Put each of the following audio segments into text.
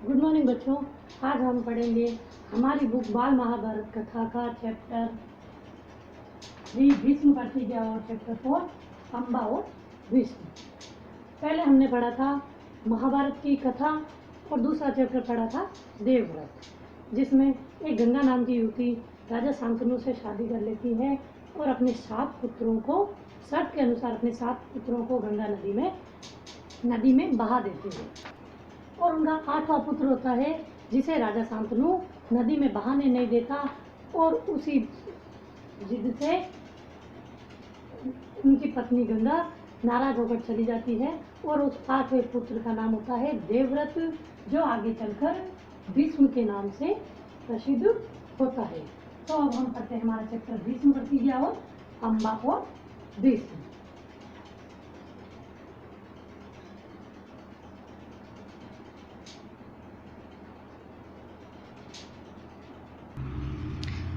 Good morning बच्चों। आज हम पढ़ेंगे हमारी बुक बाल महाभारत कथा का चैप्टर 3 भीष्म प्रतिज्ञा और चैप्टर 4 अम्बा और भीष्म। पहले हमने पढ़ा था महाभारत की कथा और दूसरा चैप्टर पढ़ा था देवव्रत, जिसमें एक गंगा नाम की युवती राजा शांतनु से शादी कर लेती है और अपने 7 पुत्रों को शर्त के अनुसार अपने 7 पुत्रों को गंगा नदी में बहा देती है और उनका 8वां पुत्र होता है जिसे राजा शांतनु नदी में बहाने नहीं देता और उसी जिद से उनकी पत्नी गंगा नाराज होकर चली जाती है और उस 8वें पुत्र का नाम होता है देवव्रत, जो आगे चलकर भीष्म के नाम से प्रसिद्ध होता है। तो अब हम पढ़ते हैं हमारा चैप्टर भीष्म प्रतिज्ञा और अम्बा और भीष्म।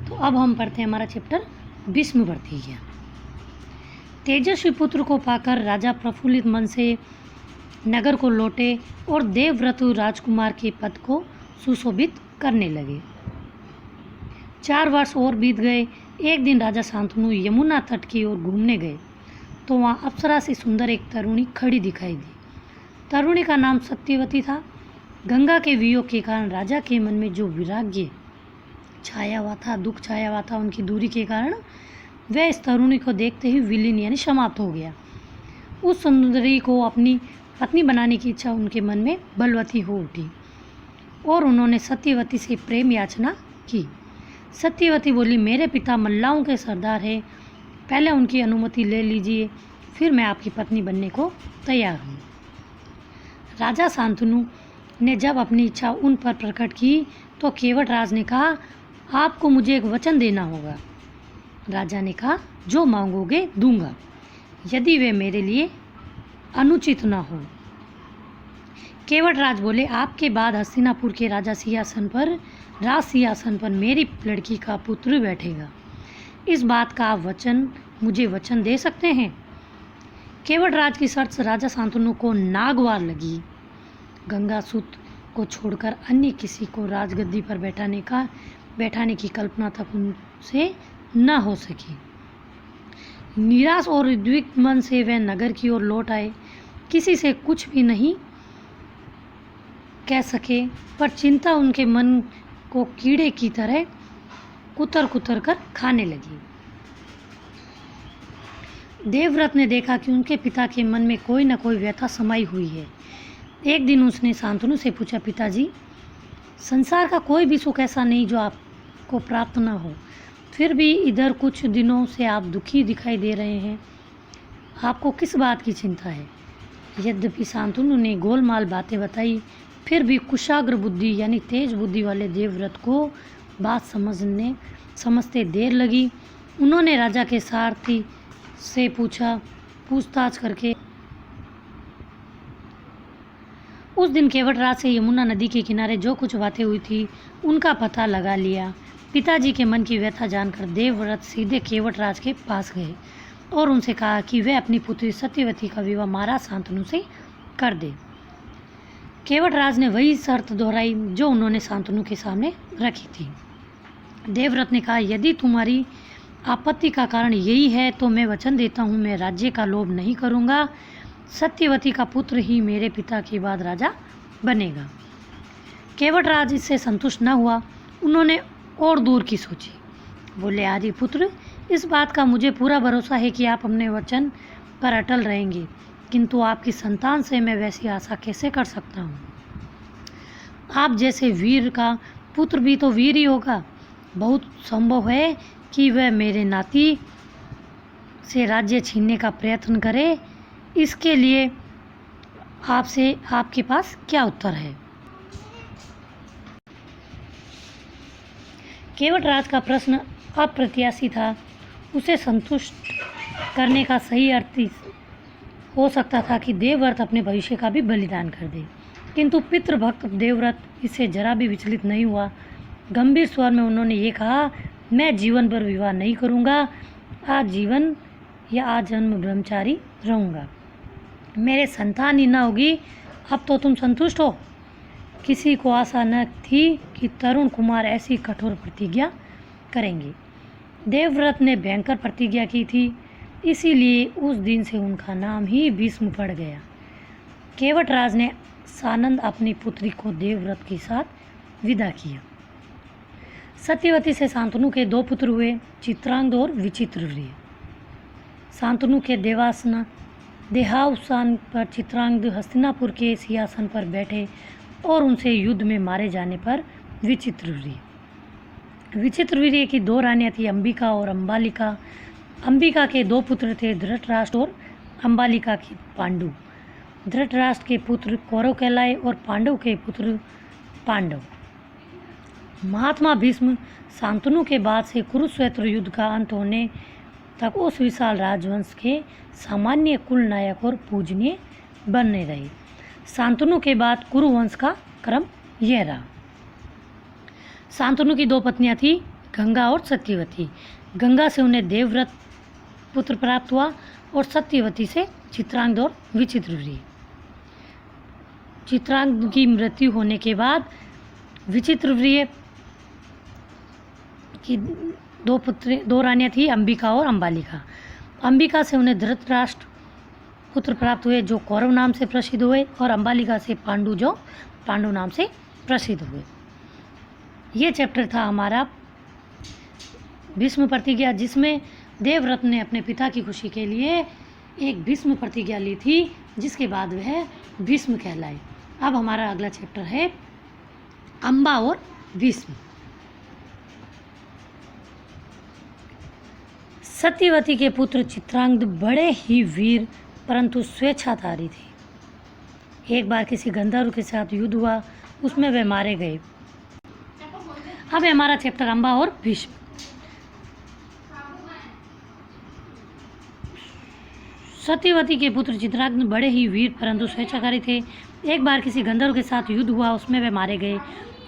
तो अब हम पढ़ते हैं हमारा चैप्टर भीष्म प्रतिज्ञा। तेजस्वी पुत्र को पाकर राजा प्रफुल्लित मन से नगर को लौटे और देवव्रत राजकुमार के पद को सुशोभित करने लगे। 4 वर्ष और बीत गए। एक दिन राजा शांतनु यमुना तट की ओर घूमने गए तो वहाँ अप्सरा से सुंदर एक तरुणी खड़ी दिखाई दी। तरुणी का नाम सत्यवती था। गंगा के वियोग के कारण राजा के मन में जो विराग्य छाया हुआ था, दुख छाया हुआ था, उनकी दूरी के कारण वह इस तरुणी को देखते ही विलीन यानी समाप्त हो गया। उस सुंदरी को अपनी पत्नी बनाने की इच्छा उनके मन में बलवती हो उठी और उन्होंने सत्यवती से प्रेम याचना की। सत्यवती बोली, मेरे पिता मल्लाओं के सरदार हैं, पहले उनकी अनुमति ले लीजिए, फिर मैं आपकी पत्नी बनने को तैयार हूँ। राजा शांतनु ने जब अपनी इच्छा उन पर प्रकट की तो केवटराज ने कहा, आपको मुझे एक वचन देना होगा। राजा ने कहा, जो मांगोगे दूंगा, यदि वे मेरे लिए अनुचित न हो। केवटराज बोले, आपके बाद हस्तिनापुर के राज सिंहासन पर मेरी लड़की का पुत्र बैठेगा। इस बात का आप मुझे वचन दे सकते हैं। केवटराज की शर्त राजा शांतनु को नागवार लगी। गंगासुत को छोड़कर अन्य किसी को राजगद्दी पर बैठाने की कल्पना तक उनसे न हो सकी। निराश और उद्विग्न मन से वे नगर की ओर लौट आए। किसी से कुछ भी नहीं कह सके, पर चिंता उनके मन को कीड़े की तरह कुतर कर खाने लगी। देवव्रत ने देखा कि उनके पिता के मन में कोई न कोई व्यथा समाई हुई है। एक दिन उसने शांतनु से पूछा, पिताजी, संसार का कोई भी सुख ऐसा नहीं जो आपको प्राप्त न हो, फिर भी इधर कुछ दिनों से आप दुखी दिखाई दे रहे हैं, आपको किस बात की चिंता है? यद्यपि शांतनु ने गोलमाल बातें बताई, फिर भी कुशाग्र बुद्धि यानी तेज बुद्धि वाले देवव्रत को बात समझते देर लगी। उन्होंने राजा के सारथी से पूछताछ करके उस दिन केवटराज से यमुना नदी के किनारे जो कुछ बातें हुई थी उनका पता लगा लिया। पिताजी के मन की व्यथा जानकर देवव्रत सीधे केवटराज के पास गए और उनसे कहा कि वे अपनी पुत्री सत्यवती का विवाह महाराज शांतनु से कर दे। केवटराज ने वही शर्त दोहराई जो उन्होंने शांतनु के सामने रखी थी। देवव्रत ने कहा, यदि तुम्हारी आपत्ति का कारण यही है तो मैं वचन देता हूँ, मैं राज्य का लोभ नहीं करूँगा। सत्यवती का पुत्र ही मेरे पिता के बाद राजा बनेगा। केवटराज इससे संतुष्ट न हुआ। उन्होंने और दूर की सोची। बोले, आर्य पुत्र, इस बात का मुझे पूरा भरोसा है कि आप अपने वचन पर अटल रहेंगे, किंतु आपकी संतान से मैं वैसी आशा कैसे कर सकता हूँ? आप जैसे वीर का पुत्र भी तो वीर ही होगा। बहुत संभव है कि वह मेरे नाती से राज्य छीनने का प्रयत्न करे। इसके लिए आपके पास क्या उत्तर है? केवटराज का प्रश्न अप्रत्याशित था। उसे संतुष्ट करने का सही अर्थ हो सकता था कि देवव्रत अपने भविष्य का भी बलिदान कर दे, किंतु पितृभक्त देवव्रत इससे जरा भी विचलित नहीं हुआ। गंभीर स्वर में उन्होंने ये कहा, मैं जीवन भर विवाह नहीं करूँगा, आजीवन या आजन्म ब्रह्मचारी रहूँगा। मेरे संतान ही न होगी। अब तो तुम संतुष्ट हो? किसी को आशा न थी कि तरुण कुमार ऐसी कठोर प्रतिज्ञा करेंगे। देवव्रत ने भयंकर प्रतिज्ञा की थी, इसीलिए उस दिन से उनका नाम ही भीष्म पड़ गया। केवटराज ने सानंद अपनी पुत्री को देवव्रत के साथ विदा किया। सत्यवती से शांतनु के 2 पुत्र हुए, चित्रांगद और विचित्रवीर्य। शांतनु के देहावसान पर चित्रांगद हस्तिनापुर के सिंहासन पर बैठे और उनसे युद्ध में मारे जाने पर विचित्रवीर्य की 2 रानियां थी, अंबिका और अंबालिका। अंबिका के 2 पुत्र थे, धृतराष्ट्र और अंबालिका के पांडु। धृतराष्ट्र के पुत्र कौरव कहलाए और पांडव के पुत्र पांडव। महात्मा भीष्म शांतनु के बाद से कुरुक्षेत्र युद्ध का अंत होने तक उस विशाल राजवंश के सामान्य कुल नायक और पूजनीय बने रहे। शांतनु के बाद कुरुवंश का क्रम यह रहा। शांतनु की 2 पत्नियां थी, गंगा और सत्यवती। गंगा से उन्हें देवव्रत पुत्र प्राप्त हुआ और सत्यवती से चित्रांगद और विचित्रवीर्य। चित्रांगद की मृत्यु होने के बाद विचित्रवीर्य की 2 रानियां थी, अंबिका और अंबालिका। अंबिका से उन्हें धृतराष्ट्र पुत्र प्राप्त हुए जो कौरव नाम से प्रसिद्ध हुए, और अंबालिका से पांडु जो पांडु नाम से प्रसिद्ध हुए। ये चैप्टर था हमारा भीष्म प्रतिज्ञा, जिसमें देवव्रत ने अपने पिता की खुशी के लिए एक भीष्म प्रतिज्ञा ली थी, जिसके बाद वह भीष्म कहलाए। अब हमारा अगला चैप्टर है अंबा और भीष्म। सत्यवती के पुत्र चित्रांगद बड़े ही वीर परंतु स्वेच्छाचारी थे। एक बार किसी गंधर्व के साथ युद्ध हुआ, उसमें वे मारे गए। अब है हमारा चैप्टर अंबा और भीष्म। सत्यवती के पुत्र चित्रांगद बड़े ही वीर परंतु स्वेच्छाचारी थे। एक बार किसी गंधर्व के साथ युद्ध हुआ, उसमें वे मारे गए।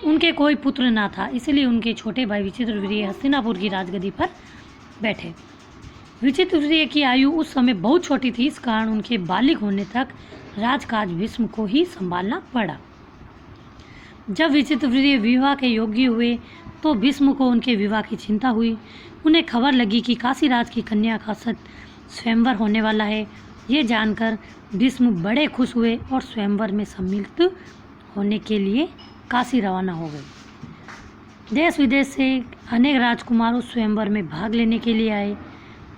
उनके कोई पुत्र ना था, इसलिए उनके छोटे भाई विचित्रवीर्य हस्तिनापुर की राजगद्दी पर बैठे। विचित्रवीर्य की आयु उस समय बहुत छोटी थी, इस कारण उनके बालिग होने तक राजकाज भीष्म को ही संभालना पड़ा। जब विचित्रवीर्य विवाह के योग्य हुए तो भीष्म को उनके विवाह की चिंता हुई। उन्हें खबर लगी कि काशीराज की कन्या का स्वयंवर होने वाला है। ये जानकर भीष्म बड़े खुश हुए और स्वयंवर में सम्मिलित होने के लिए काशी रवाना हो गए। देश विदेश से अनेक राजकुमार उस स्वयंवर में भाग लेने के लिए आए।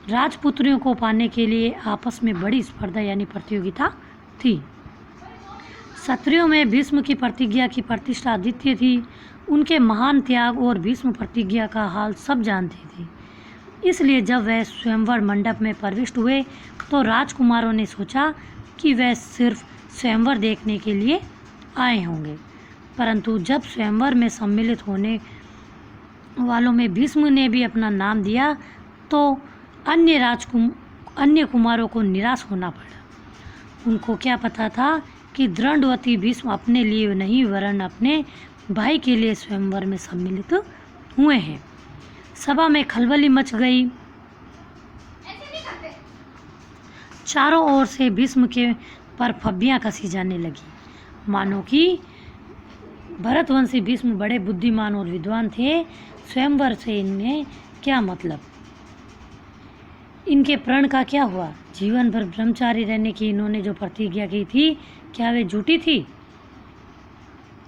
राजपुत्रियों को पाने के लिए आपस में बड़ी स्पर्धा यानी प्रतियोगिता थी। क्षत्रियों में भीष्म की प्रतिज्ञा की प्रतिष्ठा अद्वितीय थी। उनके महान त्याग और भीष्म प्रतिज्ञा का हाल सब जानते थे। इसलिए जब वह स्वयंवर मंडप में प्रविष्ट हुए तो राजकुमारों ने सोचा कि वह सिर्फ स्वयंवर देखने के लिए आए होंगे, परंतु जब स्वयंवर में सम्मिलित होने वालों में भीष्म ने भी अपना नाम दिया तो अन्य कुमारों को निराश होना पड़ा। उनको क्या पता था कि दृढ़वती भीष्म अपने लिए नहीं वरन अपने भाई के लिए स्वयंवर में सम्मिलित हुए हैं। सभा में खलबली मच गई। चारों ओर से भीष्म के पर फब्बियां कसी जाने लगी, मानो कि भरतवंशी भीष्म बड़े बुद्धिमान और विद्वान थे। स्वयंवर से इन्हें क्या मतलब, इनके प्रण का क्या हुआ, जीवन भर ब्रह्मचारी रहने की इन्होंने जो प्रतिज्ञा की थी क्या वे झूठी थी?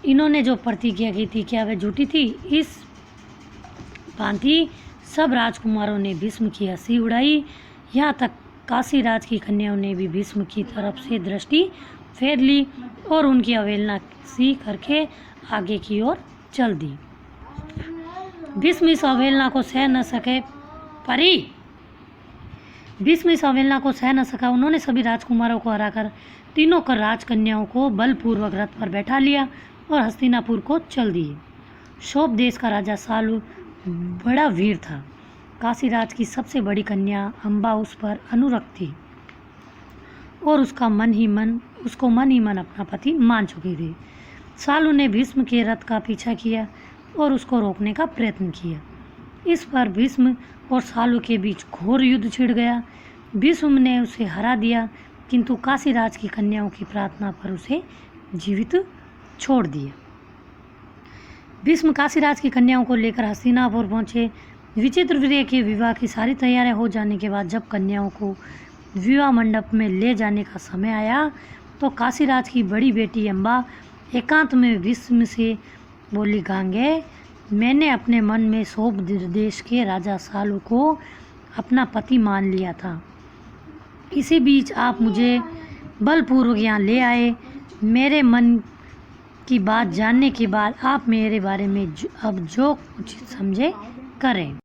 इन्होंने जो प्रतिज्ञा की थी क्या वे झूठी थी? इस भांति सब राजकुमारों ने भीष्म की हंसी उड़ाई। यहाँ तक काशीराज की कन्याओं ने भी भीष्म की तरफ से दृष्टि फेर ली और उनकी अवहेलना सी करके आगे की ओर चल दी। भीष्म इस अवहेलना को सह न सके भीष्म इस अवहेलना को सह न सका। उन्होंने सभी राजकुमारों को हराकर तीनों कर राजकन्याओं को बलपूर्वक रथ पर बैठा लिया और हस्तिनापुर को चल दिए। शोभ देश का राजा सालू बड़ा वीर था। काशीराज की सबसे बड़ी कन्या अंबा उस पर अनुरक्त थी और उसको मन ही मन अपना पति मान चुकी थी। सालू ने भीष्म के रथ का पीछा किया और उसको रोकने का प्रयत्न किया। इस पर भीष्म और सालू के बीच घोर युद्ध छिड़ गया। भीष्म ने उसे हरा दिया, किंतु काशीराज की कन्याओं की प्रार्थना पर उसे जीवित छोड़ दिया। भीष्म काशीराज की कन्याओं को लेकर हस्तिनापुर पहुँचे। विचित्रवीर्य के विवाह की सारी तैयारियां हो जाने के बाद जब कन्याओं को विवाह मंडप में ले जाने का समय आया तो काशीराज की बड़ी बेटी अम्बा एकांत में भीष्म से बोली, गांगे, मैंने अपने मन में सोप देश के राजा सालू को अपना पति मान लिया था। इसी बीच आप मुझे बलपूर्वक यहाँ ले आए। मेरे मन की बात जानने के बाद आप मेरे बारे में अब जो उचित समझे करें।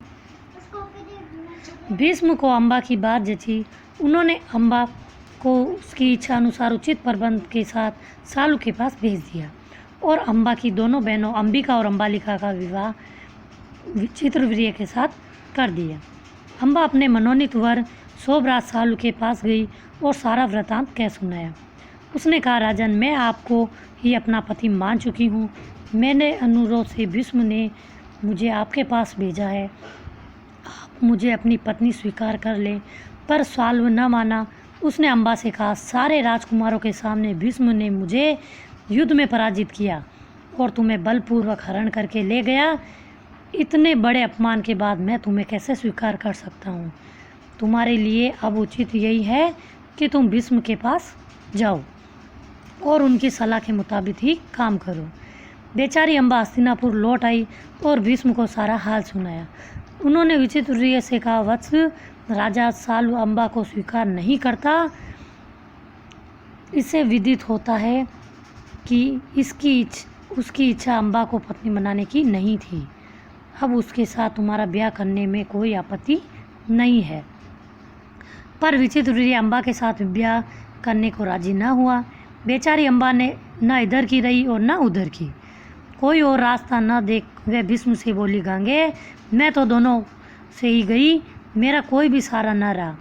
भीष्म को अम्बा की बात जची। उन्होंने अम्बा को उसकी इच्छा अनुसार उचित प्रबंध के साथ सालू के पास भेज दिया और अम्बा की दोनों बहनों अंबिका और अम्बालिका का विवाह विचित्रवीर्य के साथ कर दिया। अम्बा अपने मनोनीत वर शोभराज सालू के पास गई और सारा वृतांत कह सुनाया। उसने कहा, राजन, मैं आपको ही अपना पति मान चुकी हूँ। मेरे अनुरोध से भीष्म ने मुझे आपके पास भेजा है। आप मुझे अपनी पत्नी स्वीकार कर ले। पर सालू न माना। उसने अम्बा से कहा, सारे राजकुमारों के सामने भीष्म ने मुझे युद्ध में पराजित किया और तुम्हें बलपूर्वक हरण करके ले गया। इतने बड़े अपमान के बाद मैं तुम्हें कैसे स्वीकार कर सकता हूँ। तुम्हारे लिए अब उचित यही है कि तुम भीष्म के पास जाओ और उनकी सलाह के मुताबिक ही काम करो। बेचारी अम्बा हस्तिनापुर लौट आई और भीष्म को सारा हाल सुनाया। उन्होंने विचित्रवीर्य से कहा, वत्स, राजा सालू अम्बा को स्वीकार नहीं करता। इससे विदित होता है कि उसकी इच्छा अम्बा को पत्नी बनाने की नहीं थी। अब उसके साथ तुम्हारा ब्याह करने में कोई आपत्ति नहीं है। पर विचित्रवीर्य अम्बा के साथ ब्याह करने को राजी न हुआ। बेचारी अम्बा ने न इधर की रही और न उधर की। कोई और रास्ता न देख वह भीष्म से बोली, गांगे, मैं तो दोनों से ही गई, मेरा कोई भी सहारा न रहा।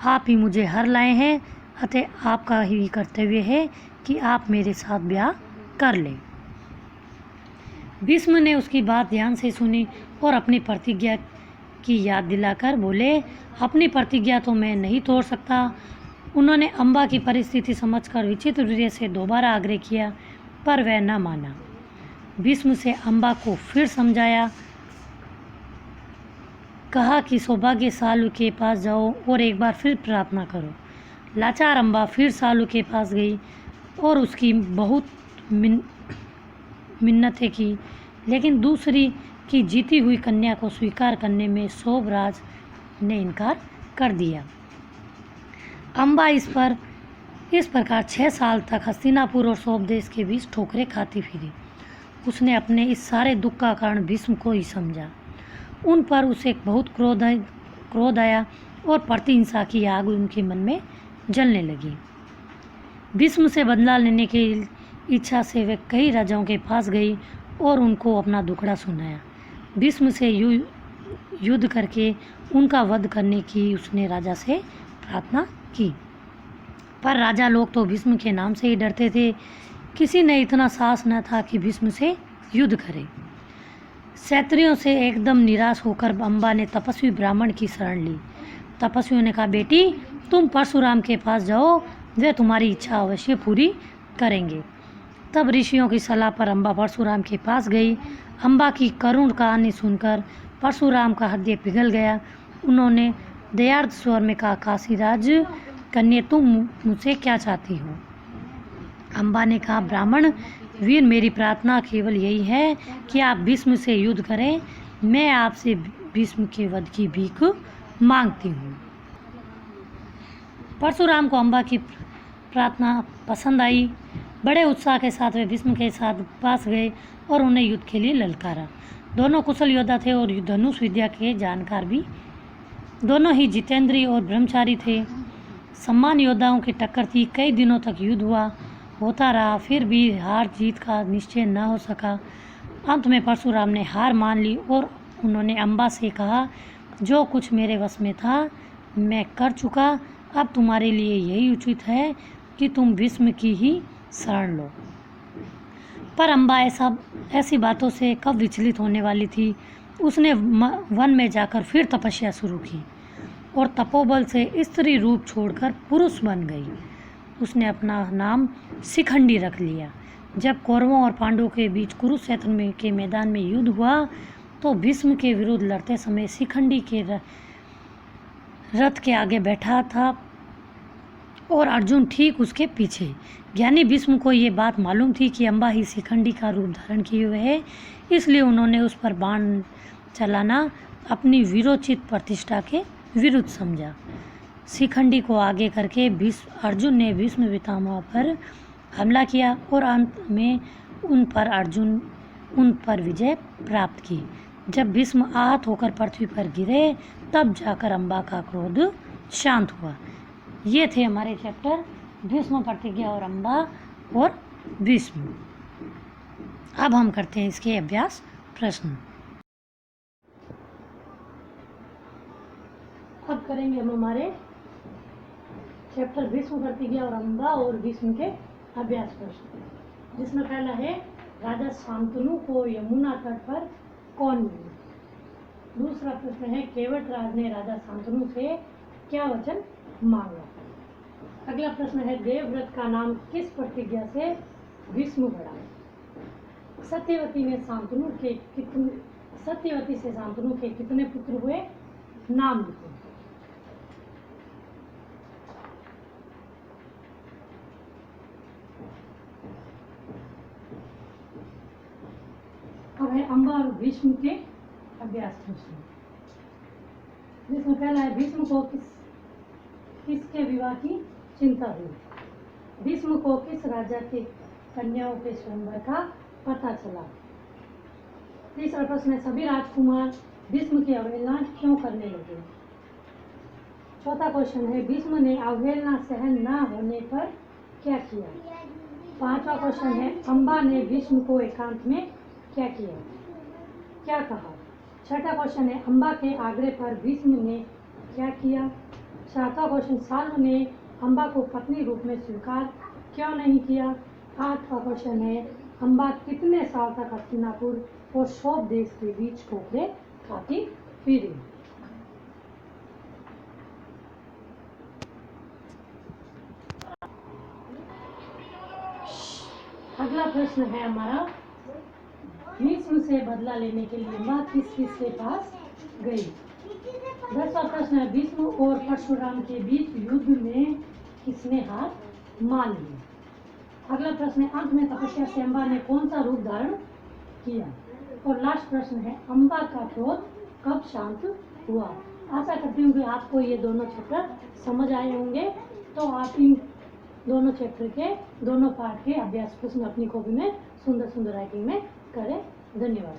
आप ही मुझे हर लाए हैं, अतः आपका ही कर्तव्य है कि आप मेरे साथ ब्याह कर लें। भीष्म ने उसकी बात ध्यान से सुनी और अपनी प्रतिज्ञा की याद दिलाकर बोले, अपनी प्रतिज्ञा तो मैं नहीं तोड़ सकता। उन्होंने अम्बा की परिस्थिति समझकर विचित्रवीर्य से दोबारा आग्रह किया, पर वह न माना। भीष्म से अम्बा को फिर समझाया, कहा कि सौभाग्य सालू के पास जाओ और एक बार फिर प्रार्थना करो। लाचार अम्बा फिर सालू के पास गई और उसकी बहुत मिन्नतें की, लेकिन दूसरी की जीती हुई कन्या को स्वीकार करने में शोभराज ने इनकार कर दिया। अम्बा इस प्रकार 6 साल तक हस्तिनापुर और सौभ देश के बीच ठोकरें खाती फिरी। उसने अपने इस सारे दुख का कारण भीष्म को ही समझा। उन पर उसे बहुत क्रोध आया और प्रतिहिंसा की आग उनके मन में जलने लगी। भीष्म से बदला लेने की इच्छा से वे कई राजाओं के पास गई और उनको अपना दुखड़ा सुनाया। भीष्म से युद्ध करके उनका वध करने की उसने राजा से प्रार्थना की, पर राजा लोग तो भीष्म के नाम से ही डरते थे। किसी ने इतना साहस न था कि भीष्म से युद्ध करे। क्षत्रियों से एकदम निराश होकर अम्बा ने तपस्वी ब्राह्मण की शरण ली। तपस्वियों ने कहा, बेटी, तुम परशुराम के पास जाओ, वे तुम्हारी इच्छा अवश्य पूरी करेंगे। तब ऋषियों की सलाह पर अम्बा परशुराम के पास गई। अम्बा की करुण कहानी सुनकर परशुराम का हृदय पिघल गया। उन्होंने दयार्द स्वर में कहा, काशीराज कन्या, तुम मुझसे क्या चाहती हो? अम्बा ने कहा, ब्राह्मण वीर, मेरी प्रार्थना केवल यही है कि आप भीष्म से युद्ध करें। मैं आपसे भीष्म के वध की भीख मांगती हूँ। परशुराम को अम्बा की प्रार्थना पसंद आई। बड़े उत्साह के साथ वे भीष्म के साथ पास गए और उन्हें युद्ध के लिए ललकारा। दोनों कुशल योद्धा थे और धनुष विद्या के जानकार भी। दोनों ही जितेंद्रिय और ब्रह्मचारी थे। सम्मान योद्धाओं की टक्कर थी। कई दिनों तक युद्ध होता रहा, फिर भी हार जीत का निश्चय न हो सका। अंत में परशुराम ने हार मान ली और उन्होंने अम्बा से कहा, जो कुछ मेरे वश में था मैं कर चुका। अब तुम्हारे लिए यही उचित है कि तुम भीष्म की ही शरण लो। पर अम्बा ऐसी बातों से कब विचलित होने वाली थी। उसने वन में जाकर फिर तपस्या शुरू की और तपोबल से स्त्री रूप छोड़कर पुरुष बन गई। उसने अपना नाम शिखंडी रख लिया। जब कौरवों और पांडवों के बीच कुरुक्षेत्र में के मैदान में युद्ध हुआ तो भीष्म के विरुद्ध लड़ते समय शिखंडी के रथ के आगे बैठा था और अर्जुन ठीक उसके पीछे। ज्ञानी भीष्म को ये बात मालूम थी कि अम्बा ही शिखंडी का रूप धारण किए हुए है, इसलिए उन्होंने उस पर बाण चलाना अपनी वीरोचित प्रतिष्ठा के विरुद्ध समझा। शिखंडी को आगे करके अर्जुन ने भीष्म पितामह पर हमला किया और अंत में उन पर विजय प्राप्त की। जब भीष्म आहत होकर पृथ्वी पर गिरे तब जाकर अम्बा का क्रोध शांत हुआ। ये थे हमारे चैप्टर भीष्म, प्रतिज्ञा और अम्बा और भीष्म। अब हम करते हैं इसके अभ्यास प्रश्न। अब करेंगे हम हमारे चैप्टर भीष्म, प्रतिज्ञा और अम्बा और भीष्म के अभ्यास प्रश्न, जिसमें पहला है राजा शांतनु को यमुना तट पर कौन मिला। दूसरा प्रश्न है केवट राज ने राजा शांतनु से क्या वचन मांगा। अगला प्रश्न है देवव्रत का नाम किस प्रतिज्ञा से भीष्म पड़ा। सत्यवती से शांतनु के कितने पुत्र हुए, नाम लिखो। अब है अम्बा और भीष्म के अभ्यास प्रश्न, जिसमें पहला है भीष्म को किसके विवाह की चिंता हुई। भीष्म को किस राजा के कन्याओं के स्वयंवर का पता चला। तीसरा प्रश्न है सभी राजकुमार भीष्म की अवहेलना क्यों करने लगे। चौथा क्वेश्चन है भीष्म ने अवहेलना सहन न होने पर क्या किया। पांचवा क्वेश्चन है अम्बा ने भीष्म को एकांत में क्या किया, क्या कहा। छठा क्वेश्चन है अम्बा के आग्रह पर भीष्म ने क्या किया। सातवां क्वेश्चन साल्व ने अम्बा को पत्नी रूप में स्वीकार क्यों नहीं किया। आठवां क्वेश्चन है अम्बा कितने साल तक हस्तिनापुर और सौंप देश के बीच ठोकरे खाती फिरी। अगला प्रश्न है हमारा भीष्म से बदला लेने के लिए अम्बा किसके पास गई। 10वां प्रश्न है भीष्म और परशुराम के बीच युद्ध में किसने हार मान लिया। अगला प्रश्न है अंत में तपस्या से अम्बा ने कौन सा रूप धारण किया। और लास्ट प्रश्न है अम्बा का क्रोध कब शांत हुआ। आशा करती हूँ कि आपको ये दोनों चैप्टर समझ आए होंगे, तो आप इन दोनों चैप्टर के दोनों पार्ट के अभ्यास प्रश्न अपनी कॉपी में सुंदर सुंदर राइटिंग में करें। धन्यवाद।